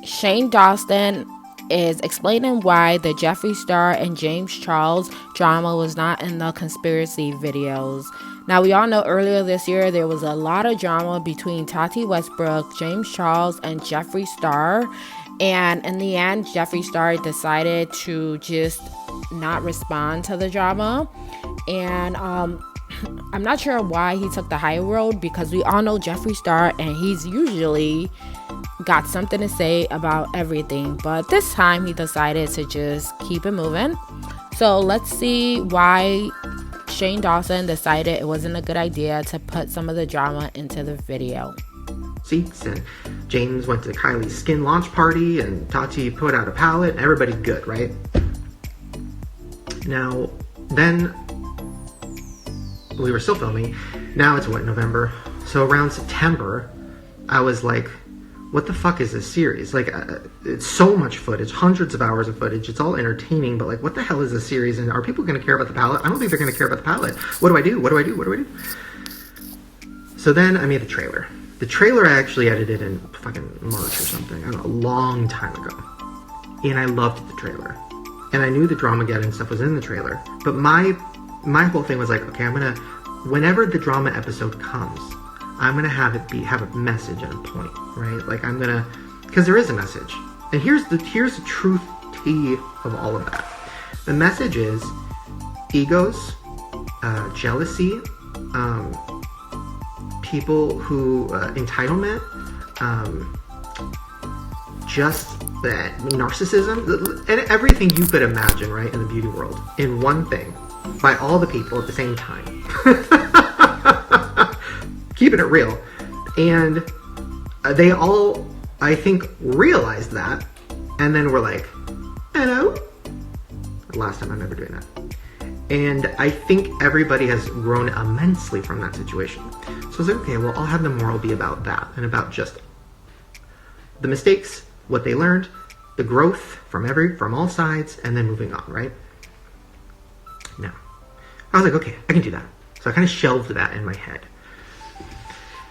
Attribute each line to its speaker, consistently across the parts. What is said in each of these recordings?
Speaker 1: Shane Dawson is explaining why the Jeffree Star and James Charles drama was not in the conspiracy videos. Now, we all know earlier this year there was a lot of drama between Tati Westbrook, James Charles, and Jeffree Star. And in the end, Jeffree Star decided to just not respond to the drama. And I'm not sure why he took the high road, because we all know Jeffree Star and he's usually got something to say about everything. But this time he decided to just keep it moving. So let's see why Shane Dawson decided it wasn't a good idea to put some of the drama into the video.
Speaker 2: Seats, and James went to Kylie's skin launch party, and Tati put out a palette, and everybody's good, right? Now, then we were still filming. Now it's what, November? So around September, I was like, what the fuck is this series? Like, it's so much footage, hundreds of hours of footage. It's all entertaining, but like, what the hell is this series? And are people going to care about the palette? I don't think they're going to care about the palette. What do I do? What do I do? What do I do? So then I made the trailer. The trailer I actually edited in fucking March or something. I don't know, a long time ago. And I loved the trailer. And I knew the Dramageddon stuff was in the trailer. But my whole thing was like, okay, I'm gonna, whenever the drama episode comes, I'm gonna have a message and a point, right? Like I'm gonna, because there is a message. And here's the truth tea of all of that. The message is egos, jealousy, people who, entitlement, just that narcissism, and everything you could imagine, right, in the beauty world, in one thing, by all the people at the same time. Keeping it real. And they all, I think, realized that, and then were like, hello? Last time I'm ever doing that. And I think everybody has grown immensely from that situation. So I was like, okay, well, I'll have the moral be about that, and about just the mistakes, what they learned, the growth from all sides, and then moving on, right? Now, I was like, okay, I can do that. So I kind of shelved that in my head.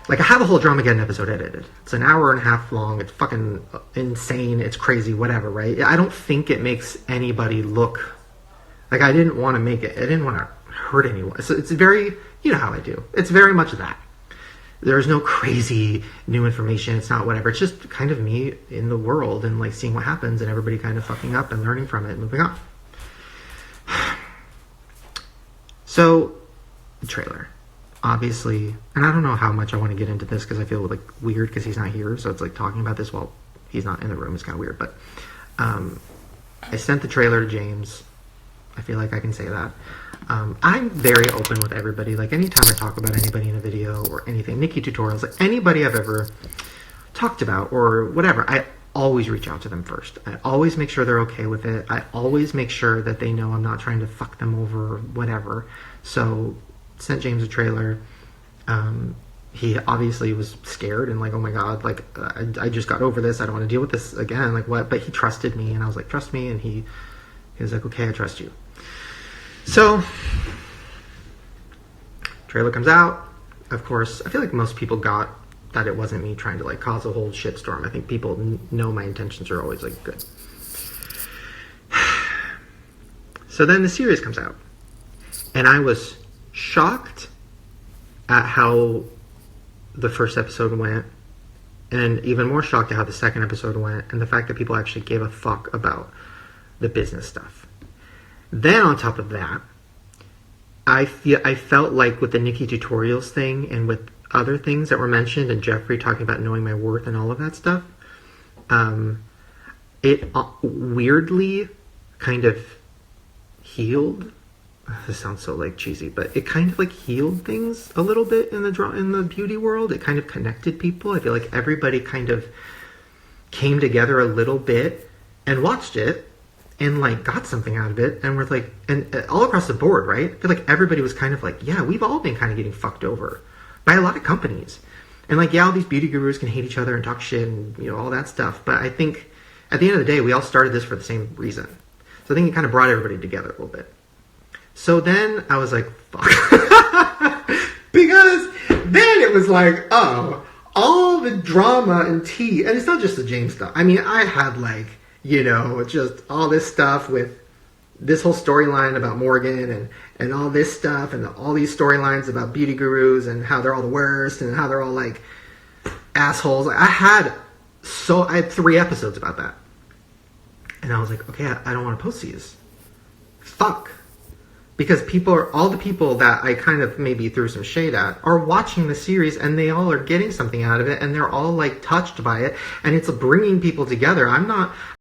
Speaker 2: Like, I have a whole Dramageddon episode edited. It's an hour and a half long. It's fucking insane. It's crazy, whatever, right? I don't think it makes anybody look... Like, I didn't want to make it... I didn't want to hurt anyone. So it's very... You know how I do. It's very much that. There's no crazy new information. It's not whatever. It's just kind of me in the world and, like, seeing what happens and everybody kind of fucking up and learning from it and moving on. So, the trailer. Obviously, and I don't know how much I want to get into this because I feel like weird because he's not here, so it's like talking about this while he's not in the room is kind of weird, but I sent the trailer to James. I feel like I can say that. I'm very open with everybody. Like, anytime I talk about anybody in a video or anything, Nikki tutorials, like anybody I've ever talked about or whatever, I always reach out to them first. I always make sure they're okay with it. I always make sure that they know I'm not trying to fuck them over or whatever. So sent James a trailer. He obviously was scared and like, oh my god, like I just got over this, I don't want to deal with this again, like what? But he trusted me, and I was like, trust me, and he was like, okay, I trust you. So trailer comes out. Of course, I feel like most people got that it wasn't me trying to like cause a whole shitstorm. I think people know my intentions are always like good. So then the series comes out, and I was shocked at how the first episode went, and even more shocked at how the second episode went, and the fact that people actually gave a fuck about the business stuff. Then on top of that, I felt like with the Nikki tutorials thing and with other things that were mentioned, and Jeffree talking about knowing my worth and all of that stuff, it weirdly kind of healed. This sounds so like cheesy, but it kind of like healed things a little bit in the beauty world. It kind of connected people. I feel like everybody kind of came together a little bit and watched it and like got something out of it, and we're like, and all across the board, right? I feel like everybody was kind of like, yeah, we've all been kind of getting fucked over by a lot of companies, and like, yeah, all these beauty gurus can hate each other and talk shit and, you know, all that stuff, but I think at the end of the day, we all started this for the same reason. So I think it kind of brought everybody together a little bit. So then I was like, fuck. Because then it was like, oh, all the drama and tea, and it's not just the James stuff. I mean, I had like, just all this stuff with this whole storyline about Morgan and all this stuff and all these storylines about beauty gurus and how they're all the worst and how they're all like assholes. Like, I had 3 episodes about that. And I was like, okay, I don't want to post these. Fuck. Because all the people that I kind of maybe threw some shade at are watching the series and they all are getting something out of it and they're all like touched by it and it's bringing people together. I'm not